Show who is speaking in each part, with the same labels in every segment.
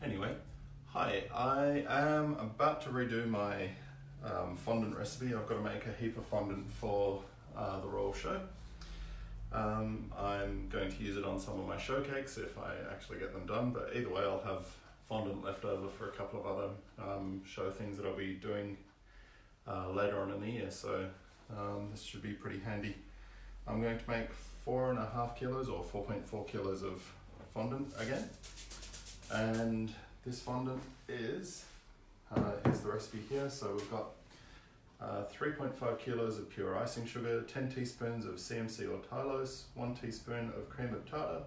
Speaker 1: Anyway, hi, I am about to redo my fondant recipe. I've got to make a heap of fondant for the Royal Show. I'm going to use it on some of my show cakes if I actually get them done, but either way I'll have fondant left over for a couple of other show things that I'll be doing later on in the year, so this should be pretty handy. I'm going to make 4.5 kilos or 4.4 kilos of fondant again, and this fondant is the recipe here. So we've got 3.5 kilos of pure icing sugar, 10 teaspoons of CMC or Tylose, 1 teaspoon of cream of tartar,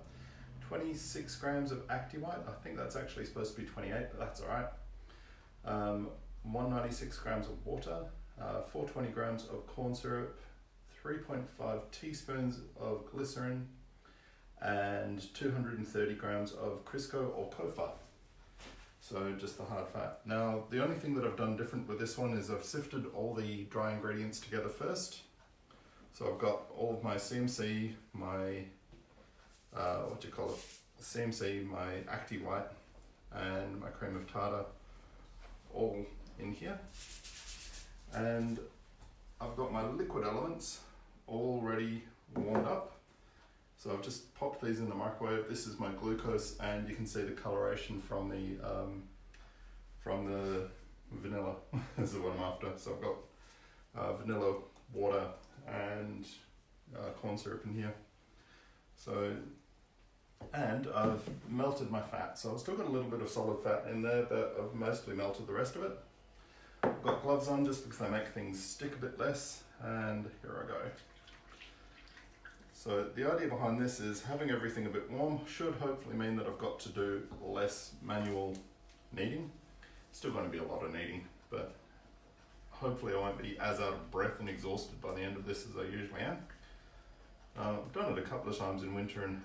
Speaker 1: 26 grams of actiwhite. I think that's actually supposed to be 28, but that's all right. 196 grams of water, 420 grams of corn syrup, 3.5 teaspoons of glycerine, and 230 grams of crisco or copha. So just the hard fat. Now, the only thing that I've done different with this one is I've sifted all the dry ingredients together first. So I've got all of my CMC, my, CMC, my actiwhite, and my cream of tartar all in here. And I've got my liquid elements already warmed up. So I've just popped these in the microwave. This is my glucose, and you can see the coloration from the vanilla is the one I'm after. So I've got vanilla, water, and corn syrup in here. So, and I've melted my fat. So I've still got a little bit of solid fat in there, but I've mostly melted the rest of it. I've got gloves on just because they make things stick a bit less, and here I go. So the idea behind this is having everything a bit warm should hopefully mean that I've got to do less manual kneading. Still going to be a lot of kneading, but hopefully I won't be as out of breath and exhausted by the end of this as I usually am. I've done it a couple of times in winter and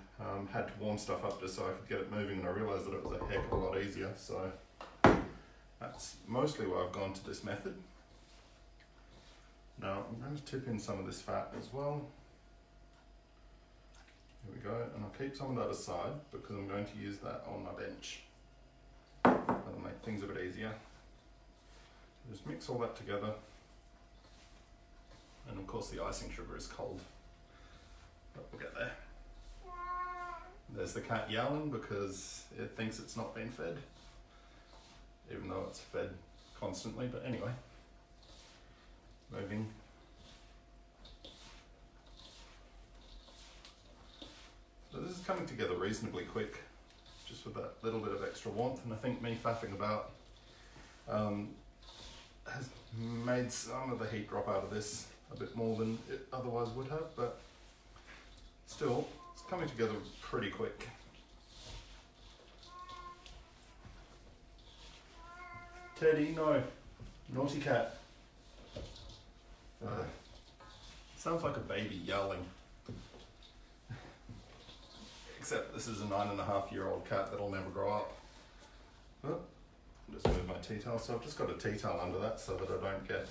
Speaker 1: had to warm stuff up just so I could get it moving, and I realised that it was a heck of a lot easier. So that's mostly why I've gone to this method. Now I'm going to tip in some of this fat as well. Here we go, and I'll keep some of that aside because I'm going to use that on my bench. That'll make things a bit easier. Just mix all that together. And of course the icing sugar is cold, but we'll get there. There's the cat yowling because it thinks it's not been fed, even though it's fed constantly, but anyway. Moving. So this is coming together reasonably quick, just with that little bit of extra warmth, and I think me faffing about has made some of the heat drop out of this a bit more than it otherwise would have, but still, it's coming together pretty quick. Teddy, no. Naughty cat. Sounds like a baby yowling. Except this is a 9.5-year-old cat that'll never grow up. Oh, just move my tea towel. So I've just got a tea towel under that so that I don't get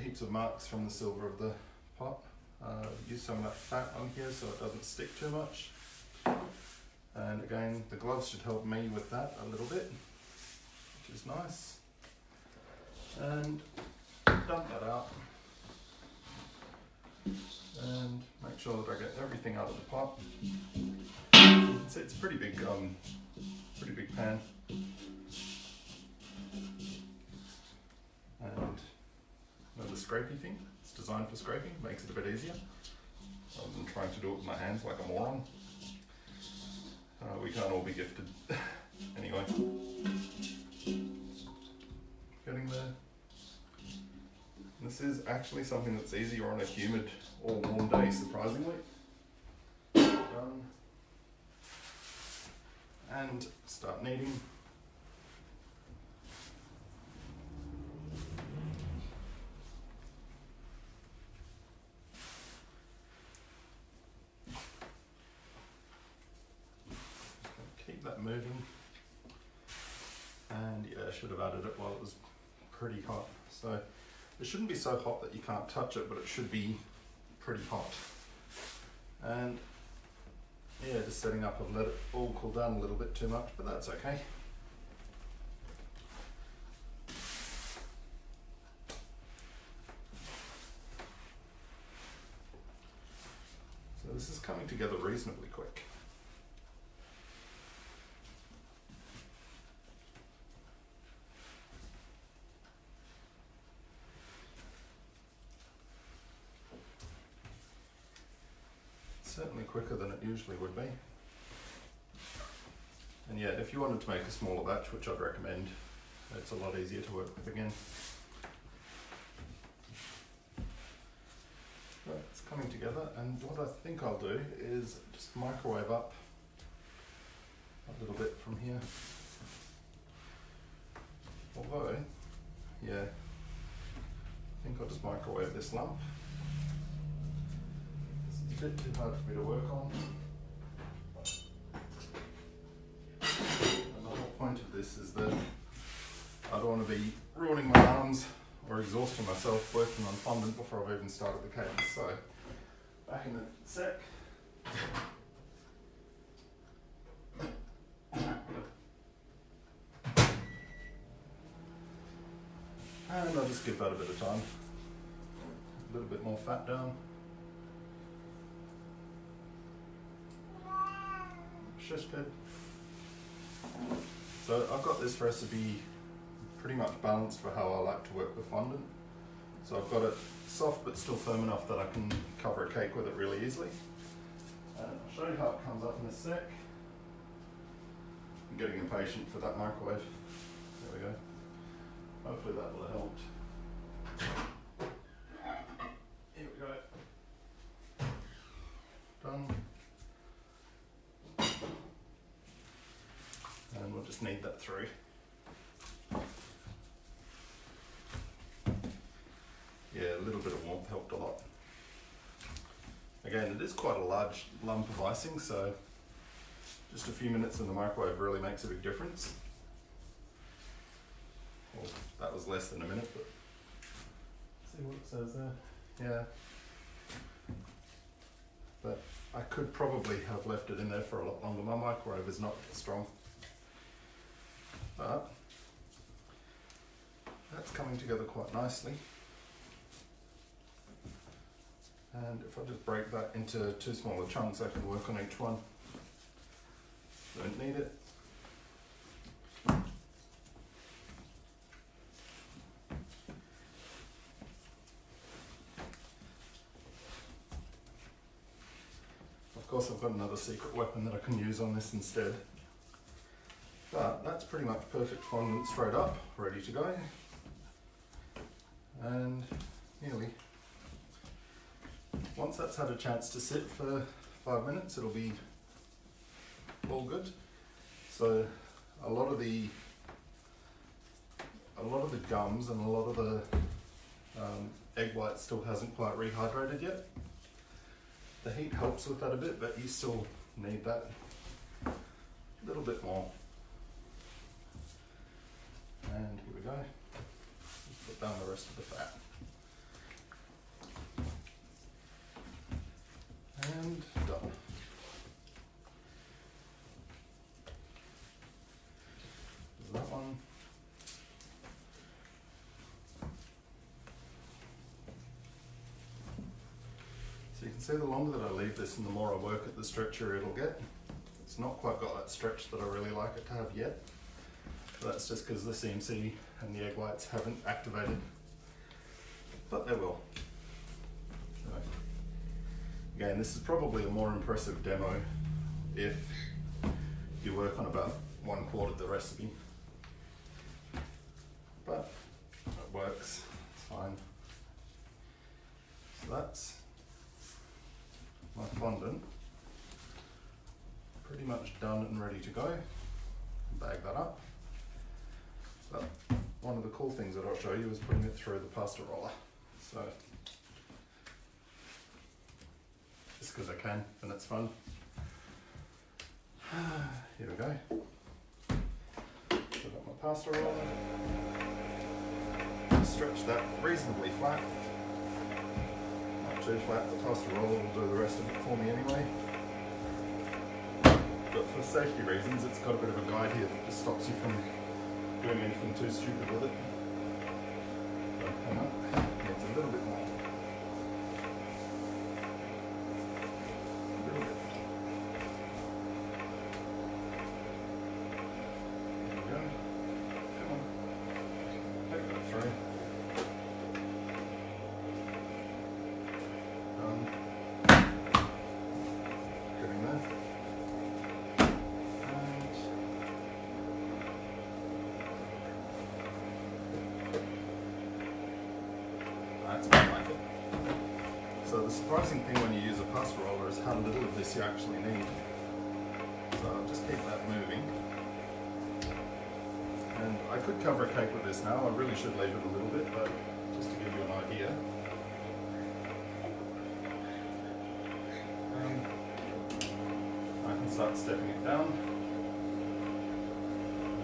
Speaker 1: heaps of marks from the silver of the pot. Use some of that fat on here so it doesn't stick too much. And again, the gloves should help me with that a little bit, which is nice. And dump that out. And make sure that I get everything out of the pot. It's a pretty big pan. And another scrapey thing. It's designed for scraping, makes it a bit easier, rather than trying to do it with my hands like a moron. We can't all be gifted. Anyway, getting there. This is actually something that's easier on a humid or warm day, surprisingly. Done. And start kneading. Keep that moving. And yeah, I should have added it while it was pretty hot. So it shouldn't be so hot that you can't touch it, but it should be pretty hot. And yeah, just setting up, I've let it all cool down a little bit too much, but that's okay. So this is coming together reasonably quick. Certainly quicker than it usually would be. And yeah, if you wanted to make a smaller batch, which I'd recommend, it's a lot easier to work with again. Right, it's coming together, and what I think I'll do is just microwave up a little bit from here. Although, yeah, I think I'll just microwave this lump. It's a bit too hard for me to work on. And the whole point of this is that I don't want to be ruining my arms or exhausting myself working on fondant before I've even started the cadence. So, back in a sec. And I'll just give that a bit of time. A little bit more fat down. Shifted. So I've got this recipe pretty much balanced for how I like to work with fondant. So I've got it soft but still firm enough that I can cover a cake with it really easily. And I'll show you how it comes up in a sec. I'm getting impatient for that microwave. There we go. Hopefully that will have helped. Here we go. Done. And we'll just knead that through. Yeah, a little bit of warmth helped a lot. Again, it is quite a large lump of icing, so just a few minutes in the microwave really makes a big difference. Well, that was less than a minute, but see what it says there. Yeah. But I could probably have left it in there for a lot longer. My microwave is not strong. But that's coming together quite nicely. And if I just break that into two smaller chunks, I can work on each one. Don't need it. Of course, I've got another secret weapon that I can use on this instead. But that's pretty much perfect fondant straight up, ready to go. And nearly. Once that's had a chance to sit for 5 minutes, it'll be all good. So a lot of the gums and a lot of the egg white still hasn't quite rehydrated yet. The heat helps with that a bit, but you still need that a little bit more. And here we go. Just put down the rest of the fat. And done. There's that one. So you can see the longer that I leave this and the more I work it, the stretchier it'll get. It's not quite got that stretch that I really like it to have yet. But that's just because the CMC and the egg whites haven't activated. But they will. So, again, this is probably a more impressive demo if you work on about 1/4 of the recipe. But it works, it's fine. So that's my fondant. Pretty much done and ready to go. Bag that up. But one of the cool things that I'll show you is putting it through the pasta roller. So, just because I can, and it's fun. Here we go. Put up my pasta roller. Stretch that reasonably flat. Not too flat, the pasta roller will do the rest of it for me anyway. but for safety reasons it's got a bit of a guide here that just stops you from doing anything too stupid with it. So, hang on, it's a little bit more. A little bit. There we go. Come on. Take that through. Getting there. That's more like it. So the surprising thing when you use a pasta roller is how little of this you actually need. So I'll just keep that moving. And I could cover a cake with this now. I really should leave it a little bit, but just to give you an idea. I can start stepping it down.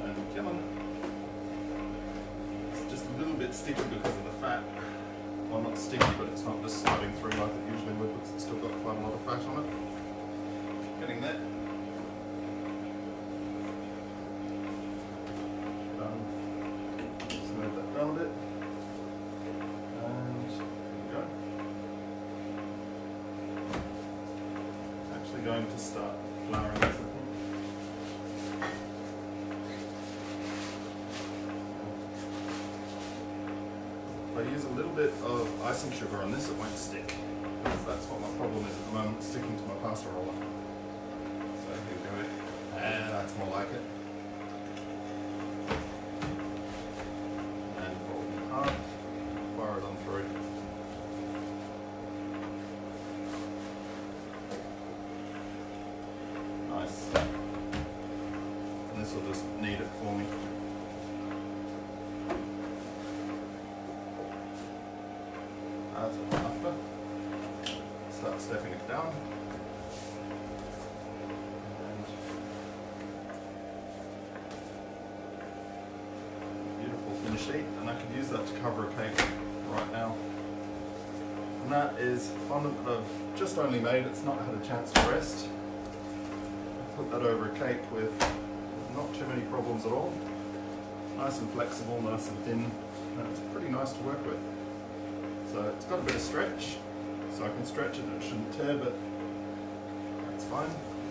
Speaker 1: And come on. It's just a little bit sticky because of the fat. Well, not sticky, but it's not just sliding through like it usually would because it's still got quite a lot of fat on it. Getting there. Smooth that down a bit. And there we go. Actually going to start flouring this, I think. If I use a little bit of icing sugar on this, it won't stick. Because that's what my problem is at the moment, sticking to my pasta roller. So here we go. And that's more like it. And fold it in half, fire it on through. Nice. And this will just knead it for me. After, start stepping it down. And beautiful finish sheet, and I could use that to cover a cake right now. And that is fondant that I've just only made, it's not had a chance to rest. Put that over a cake with not too many problems at all. Nice and flexible, nice and thin, and it's pretty nice to work with. So it's got a bit of stretch, so I can stretch it and it shouldn't tear, but that's fine.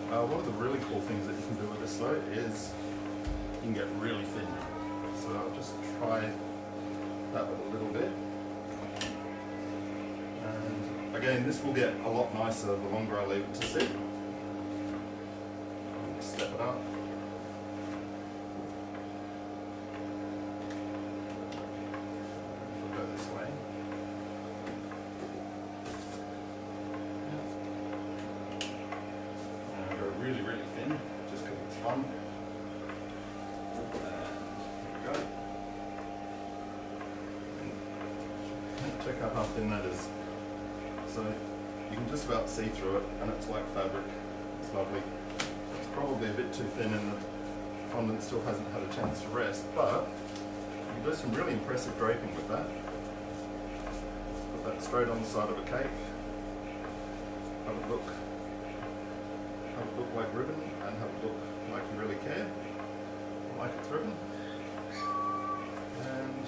Speaker 1: One of the really cool things that you can do with this though is you can get really thin. So I'll just try that with a little bit. And again, this will get a lot nicer the longer I leave it to sit. Step it up. I'll go this way. And I'll go really, really thin, just because it's fun. And there we go. And check out how thin that is. So you can just about see through it, and it's like fabric. It's lovely. Probably a bit too thin and the fondant still hasn't had a chance to rest, but you can do some really impressive draping with that. Put that straight on the side of a cake. Have it look like ribbon and have it look like you really care, like it's ribbon. And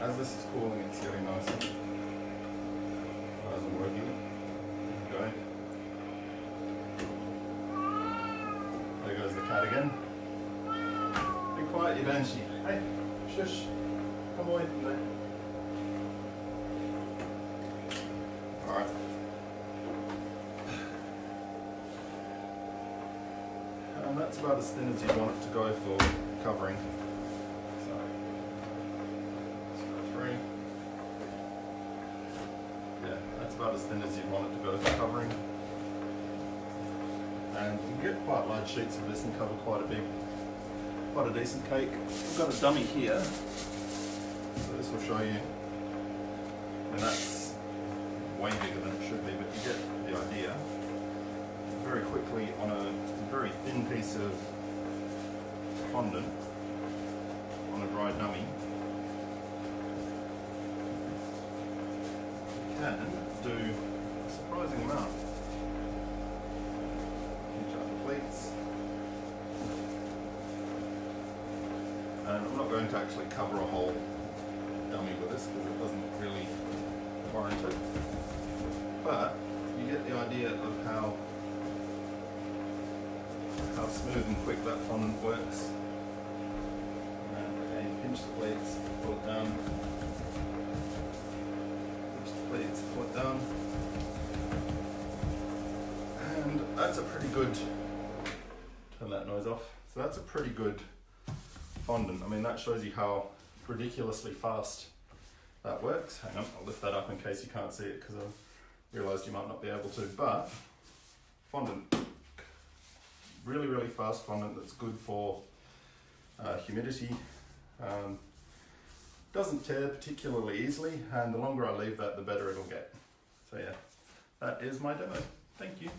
Speaker 1: as this is cooling, it's getting nicer. As I'm working it, there we go. There goes the cat again. Be quiet, you banshee. Hey, shush. Come away from there. Alright. And that's about as thin as you want it to go for covering. So, let's go through. Yeah, that's about as thin as you want it to go for covering. And you can get quite large sheets of this and cover quite a decent cake. I've got a dummy here, so this will show you, and that's way bigger than it should be, but you get the idea. Very quickly on a very thin piece of fondant, on a dry dummy, you can do a surprising amount. to actually cover a whole dummy with this because it doesn't really warrant it. But you get the idea of how smooth and quick that fondant works. And again, pinch the plates, pull it down. Pinch the plates, pull it down. And that's a pretty good, turn that noise off. So that's a pretty good fondant. I mean, that shows you how ridiculously fast that works. Hang on, I'll lift that up in case you can't see it because I realised you might not be able to. But fondant, really, really fast fondant that's good for humidity. Doesn't tear particularly easily, and the longer I leave that, the better it'll get. So yeah, that is my demo. Thank you.